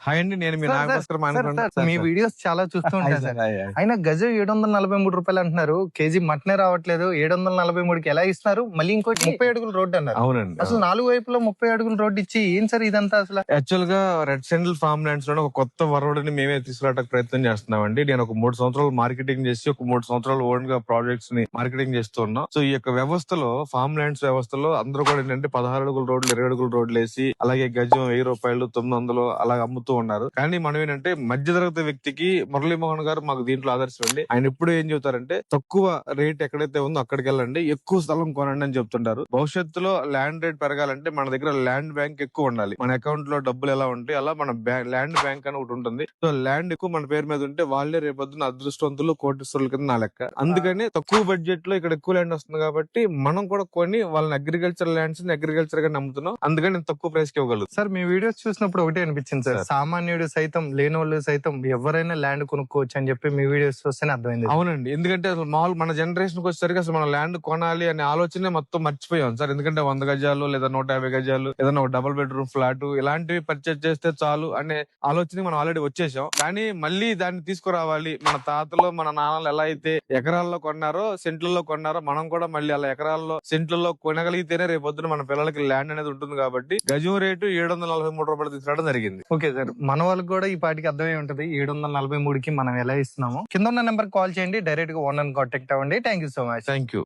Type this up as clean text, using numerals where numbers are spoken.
Hi అండి, నేను మీ sir, నాగభాస్కర్ sir, Manakonda. Sir, మీ videos చాలా చూస్తూ ఉంటాను సార్. అయినా గజం 743 రూపాయలు అంటున్నారు. కేజీ మటనే రావట్లేదు. 743కి ఎలా ఇస్తున్నారు? మళ్ళీ ఇంకోటి 30 అడుగుల రోడ్డు అన్నారు. అవునండి. అసలు 4 వైపులో 30 అడుగుల రోడ్డు ఇచ్చి ఏం సార్ ఇదంతా అసలు? యాక్చువల్ గా రెడ్ సెంట్రల్ ఫార్మ్ ల్యాండ్స్ లో ఒక కొత్త వరవడిని మేమే తీసుకురావడానికి ప్రయత్నం చేస్తున్నామండి. నేను ఒక 3 సంవత్సరాలు మార్కెటింగ్ చేసి ఒక 3 సంవత్సరాలు ఓన్ గా ప్రాజెక్ట్స్ ని మార్కెటింగ్ చేస్తున్నాం. సో ఈ యొక్క వ్యవస్థలో, ఫార్మ్ ల్యాండ్స్ వ్యవస్థలో అందరూ కూడా ఏంటంటే 16 అడుగుల రోడ్లు, 20 అడుగుల రోడ్లు వేసి అలాగే గజం 1000 రూపాయలు, 900 అలా అమ్ముతూ ఉన్నారు. కానీ మనం ఏంటంటే మధ్యతరగతి వ్యక్తికి మురళీమోహన్ గారు మాకు దీంట్లో ఆదర్శం అండి. ఆయన ఎప్పుడు ఏం చెబుతారంటే తక్కువ రేట్ ఎక్కడైతే ఉందో అక్కడికి వెళ్ళండి, ఎక్కువ స్థలం కొనండి అని చెప్తుంటారు. భవిష్యత్తులో ల్యాండ్ రేట్ పెరగాలంటే మన దగ్గర ల్యాండ్ బ్యాంక్ ఎక్కువ ఉండాలి. మన అకౌంట్ లో డబ్బులు ఎలా ఉంటాయి అలా మన ల్యాండ్ బ్యాంక్ అని ఒకటి ఉంటుంది. సో ల్యాండ్ ఎక్కువ మన పేరు మీద ఉంటే వాళ్ళే రేపొద్దున అదృష్టవంతులు, కోటీశ్వరుల కింద నా లెక్క. అందుకని తక్కువ బడ్జెట్ లో ఇక్కడ ఎక్కువ ల్యాండ్ వస్తుంది కాబట్టి మనం కూడా కొని వాళ్ళని అగ్రికల్చర్ ల్యాండ్స్ అగ్రికల్చర్ గా నమ్ముతున్నాం. అందుకని నేను తక్కువ ప్రైస్ కి ఇవ్వగలను. సార్, మీ వీడియోస్ చూసినప్పుడు ఒకటే అనిపించింది సార్, సామాన్యుడు సైతం, లేనోళ్ళు సైతం ఎవరైనా ల్యాండ్ కొనుక్కోవచ్చు అని చెప్పి మీ వీడియోస్ చూస్తేనే అర్థమైంది. అవునండి, ఎందుకంటే అసలు మామూలు మన జనరేషన్ కి వచ్చేసరికి అసలు మనం ల్యాండ్ కొనాలి అనే ఆలోచనే మొత్తం మర్చిపోయాం సార్. ఎందుకంటే 100 గజాలు లేదా 150 గజాలు ఏదైనా ఒక డబుల్ బెడ్రూమ్ ఫ్లాట్ ఇలాంటివి పర్చేజ్ చేస్తే చాలు అనే ఆలోచన మనం ఆల్రెడీ వచ్చేసాం. కానీ మళ్ళీ దాన్ని తీసుకురావాలి. మన తాతలు, మన నాన్నలు ఎలా అయితే ఎకరాల్లో కొన్నారో, సెంట్లలో కొన్నారో, మనం కూడా మళ్ళీ అలా ఎకరాల్లో, సెంట్లలో కొనగలిగితేనే రేపొద్దున మన పిల్లలకి ల్యాండ్ అనేది ఉంటుంది. కాబట్టి గజం రేటు 743 రూపాయలు తీసుకురావడం జరిగింది. ఓకే సార్, మన వాళ్ళకి కూడా ఈ పాటికి అర్థమై ఉంటది 743కి మనం ఎలా ఇస్తున్నాము. కింద ఉన్న నెంబర్ కాల్ చేయండి, డైరెక్ట్ గా ఓనర్ కాంటాక్ట్ అవ్వండి. Thank you so much. Thank you.